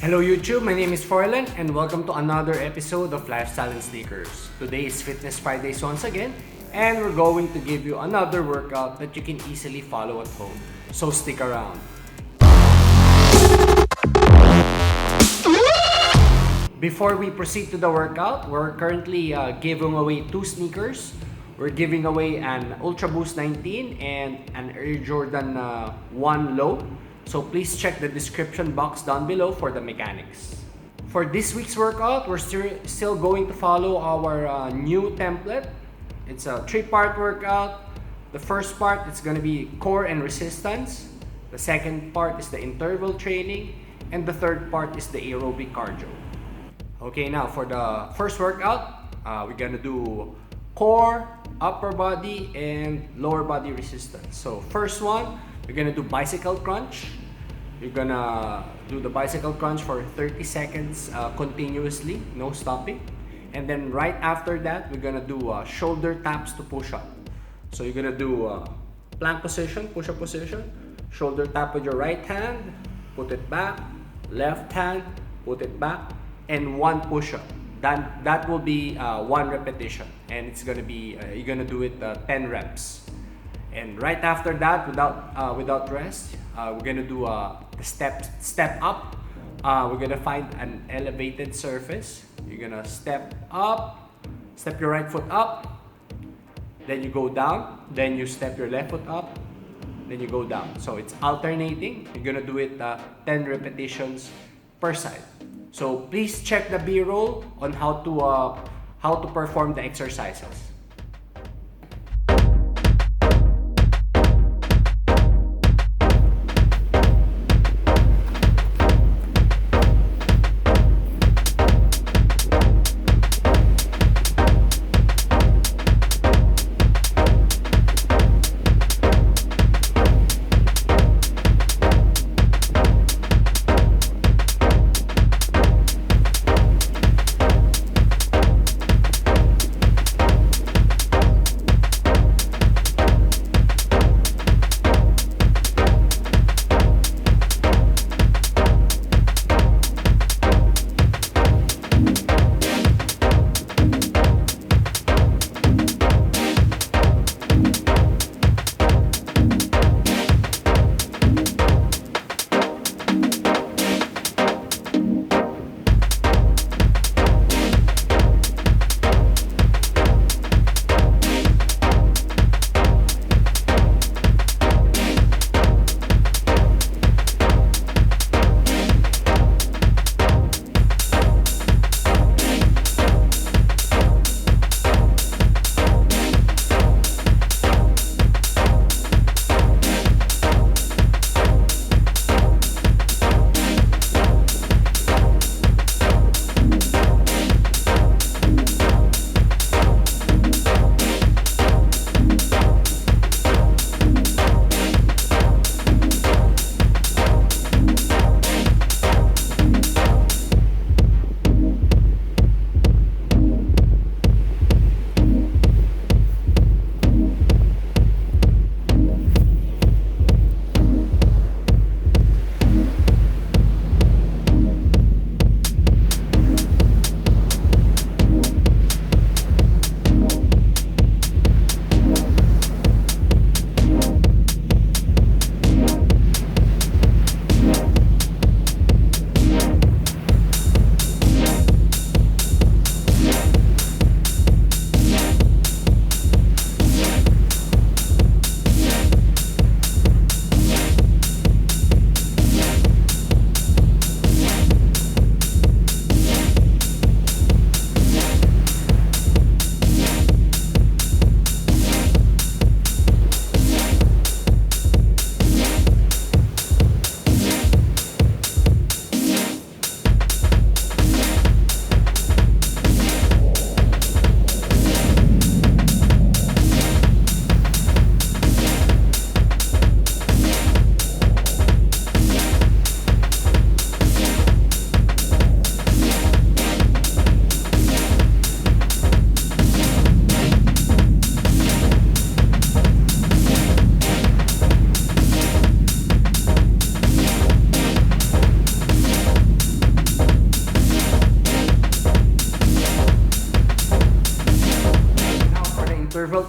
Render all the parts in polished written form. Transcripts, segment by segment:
Hello YouTube, my name is Forlan and welcome to another episode of Lifestyle and Sneakers. Today is Fitness Fridays once again and we're going to give you another workout that you can easily follow at home. So stick around. Before we proceed to the workout, we're currently giving away two sneakers. We're giving away an Ultraboost 19 and an Air Jordan 1 Low. So please check the description box down below for the mechanics. For this week's workout, we're still going to follow our new template. It's a three-part workout. The first part is going to be core and resistance. The second part is the interval training. And the third part is the aerobic cardio. Okay, now for the first workout, we're going to do core, upper body, and lower body resistance. So first one, we're gonna do bicycle crunch. You're gonna do the bicycle crunch for 30 seconds continuously, no stopping. And then right after that, we're gonna do shoulder taps to push up. So you're gonna do plank position, push-up position, shoulder tap with your right hand, put it back, left hand, put it back, and one push-up. That will be one repetition, and it's gonna be you're gonna do it 10 reps. And right after that, without rest, we're gonna do the step up. We're gonna find an elevated surface. You're gonna step up, step your right foot up, then you go down, then you step your left foot up, then you go down. So it's alternating. You're gonna do it 10 repetitions per side. So please check the B-roll on how to perform the exercises.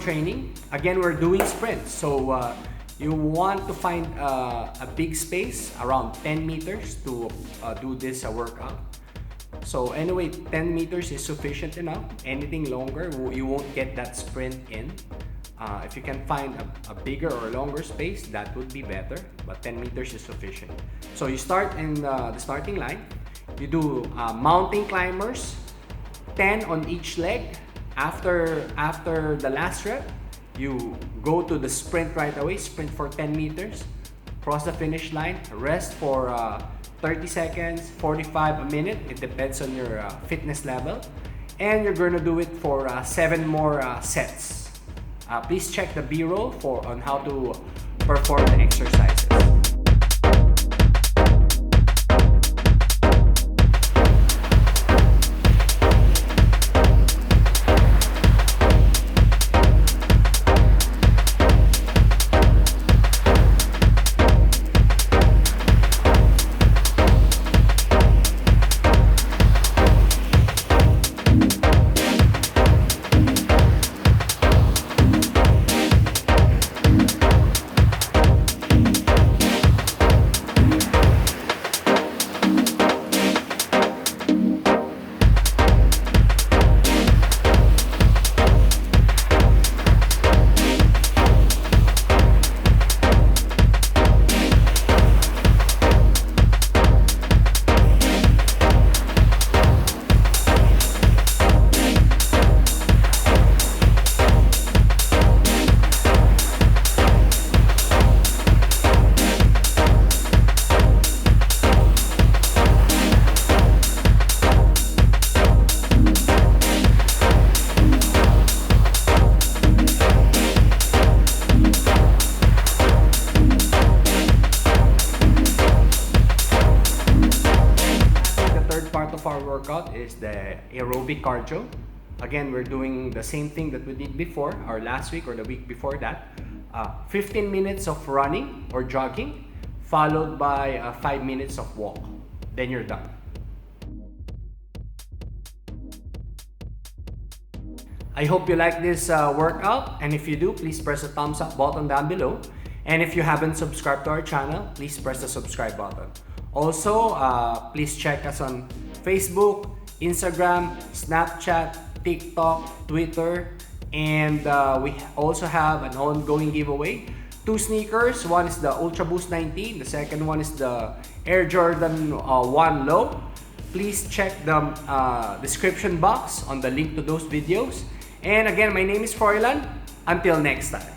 training. Again, we're doing sprints. So you want to find a big space around 10 meters to do this workout. So anyway, 10 meters is sufficient enough. Anything longer, you won't get that sprint in. If you can find a bigger or longer space, that would be better, but 10 meters is sufficient. So you start in the starting line. You do mountain climbers, 10 on each leg. After the last rep, you go to the sprint right away, sprint for 10 meters, cross the finish line, rest for 30 seconds, 45, a minute. It depends on your fitness level. And you're going to do it for 7 more sets. Please check the B-roll on how to perform the exercises. Our workout is the aerobic cardio. Again, we're doing the same thing that we did before, or last week or the week before that. 15 minutes of running or jogging, followed by 5 minutes of walk. Then you're done. I hope you like this workout, and if you do, please press the thumbs up button down below. And if you haven't subscribed to our channel, please press the subscribe button. Also, please check us on Facebook, Instagram, Snapchat, TikTok, Twitter, and we also have an ongoing giveaway. 2 sneakers, one is the Ultraboost 19, the second one is the Air Jordan 1 Low. Please check the description box on the link to those videos. And again, my name is Froilan. Until next time.